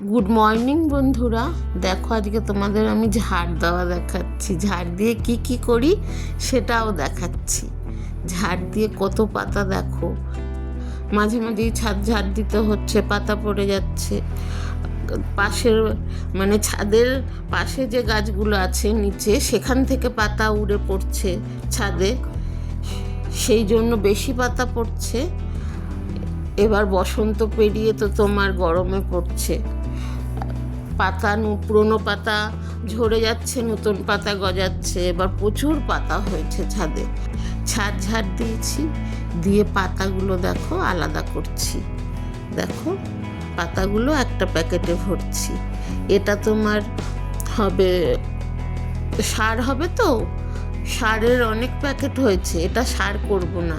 Good morning বন্ধুরা। দেখো আজকে তোমাদের আমি ঝাড় দেওয়া দেখাচ্ছি। ঝাড় দিয়ে কি কি করি সেটাও দেখাচ্ছি। ঝাড় দিয়ে কত পাতা দেখো, মাঝে মাঝেই ছাদ ঝাড় দিতে হচ্ছে, পাতা পড়ে যাচ্ছে। পাশের ছাদের পাশে যে গাছগুলো আছে নিচে, সেখান থেকে পাতা উড়ে পড়ছে ছাদে, সেই জন্য বেশি পাতা পড়ছে। এবার বসন্ত পেরিয়ে তো তোমার গরমে পড়ছে, পাতা পুরোনো পাতা ঝরে যাচ্ছে, নতুন পাতা গজাচ্ছে। এবার প্রচুর পাতা হয়েছে ছাদে। ছাদ ঝাড় দিয়েছি, দিয়ে পাতাগুলো দেখো আলাদা করছি। দেখো পাতাগুলো একটা প্যাকেটে ভরছি। এটা তোমার হবে সার হবে তো, সারের অনেক প্যাকেট হয়েছে। এটা সার করব না,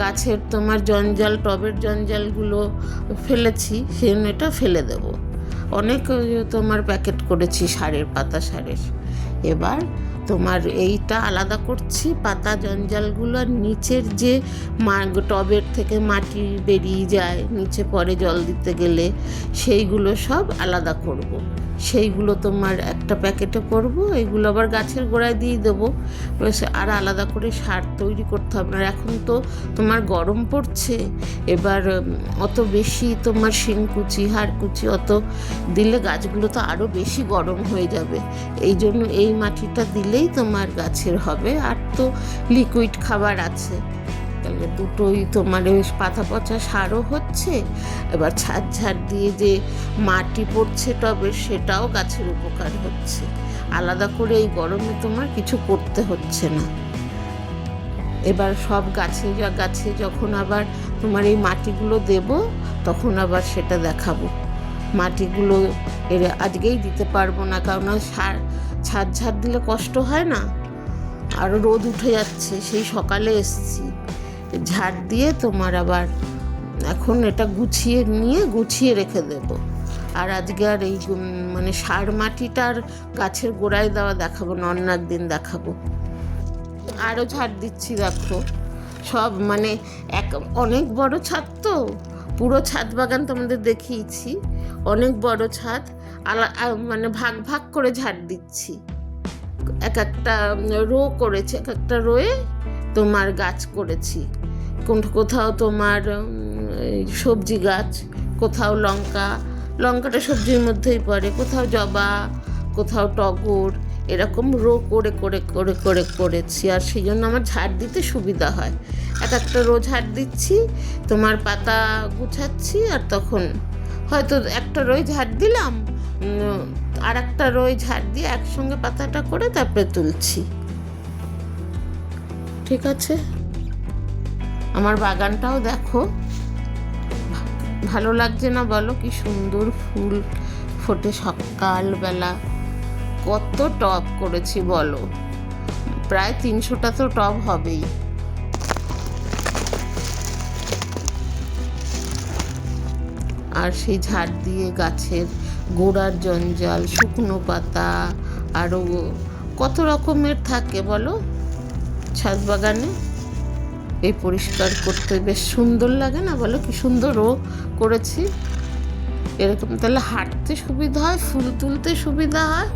গাছের তোমার জঞ্জাল, টবের জঞ্জালগুলো ফেলেছি, সেজন্য এটা ফেলে দেব। অনেক তোমার প্যাকেট করেছি সারের, পাতা সারের। এবার তোমার এইটা আলাদা করছি, পাতা জঞ্জালগুলো। আর নিচের যে টবের থেকে মাটি বেরিয়ে যায় নিচে পরে জল দিতে গেলে, সেইগুলো সব আলাদা করব। সেইগুলো তোমার একটা প্যাকেটে করব, এইগুলো আবার গাছের গোড়ায় দিয়ে দেবো। আর আলাদা করে সার তৈরি করতে হবে না। এখন তো তোমার গরম পড়ছে, এবার অত বেশি তোমার শিংকুচি, হাড়কুচি অত দিলে গাছগুলো তো আরও বেশি গরম হয়ে যাবে। এই জন্য এই মাটিটা দিলেই তোমার গাছের হবে। আর তো লিকুইড খাবার আছে, তাহলে দুটোই তোমার পাতা পচা সারও হচ্ছে। এবার ছাদ ঝাড় দিয়ে যে মাটি পড়ছে টবের, সেটাও গাছের উপকার হচ্ছে। আলাদা করে এই গরমে তোমার কিছু করতে হচ্ছে না। এবার সব গাছে যখন আবার তোমার এই মাটিগুলো দেব, তখন আবার সেটা দেখাবো। মাটিগুলো আজকেই দিতে পারবো না, কারণ ছাদ ঝাড় দিলে কষ্ট হয় না, আর রোদ উঠে যাচ্ছে। সেই সকালে এসছি, ঝাড় দিয়ে তোমার আবার এখন এটা গুছিয়ে রেখে দেব। আর আজকে আর এই সার মাটিটা আর গাছের গোড়ায় দেওয়া দেখাবো না, অন্য একদিন দেখাবো। আরও ঝাড় দিচ্ছি দেখো, সব অনেক বড় ছাদ তো, পুরো ছাদ বাগান তোমাদের দেখিয়েছি। অনেক বড় ছাদ, ভাগ ভাগ করে ঝাড় দিচ্ছি। এক একটা রো করেছি, এক একটা রোয়ে তোমার গাছ করেছি। কোথাও তোমার সবজি গাছ, কোথাও লঙ্কাটা সবজির মধ্যেই পড়ে, কোথাও জবা, কোথাও টগর, এরকম রো করে করে করে করে করেছি। আর সেই জন্য আমার ঝাড় দিতে সুবিধা হয়। এক একটা রো ঝাড় দিচ্ছি, তোমার পাতা গুছাচ্ছি, আর তখন হয়তো একটা রোয় ঝাড় দিলাম, আর একটা রোয় ঝাড় দিয়ে একসঙ্গে পাতাটা করে তারপরে তুলছি। ঠিক আছে, আমার বাগানটাও দেখো, ভালো লাগছে না বলো? কি সুন্দর ফুল ফোটে সকালবেলা। কত টব করেছি বলো, প্রায় 300টা তো টব হবেই। আর সেই ঝাড় দিয়ে গাছের গোড়ার জঞ্জাল, শুকনো পাতা, আরও কত রকমের থাকে বলো ছাদ বাগানে। এই পরিষ্কার করতে বেশ সুন্দর লাগে না বলো? কি সুন্দরও করেছি এরকম, তাহলে হাঁটতে সুবিধা হয়, ফুল তুলতে সুবিধা হয়।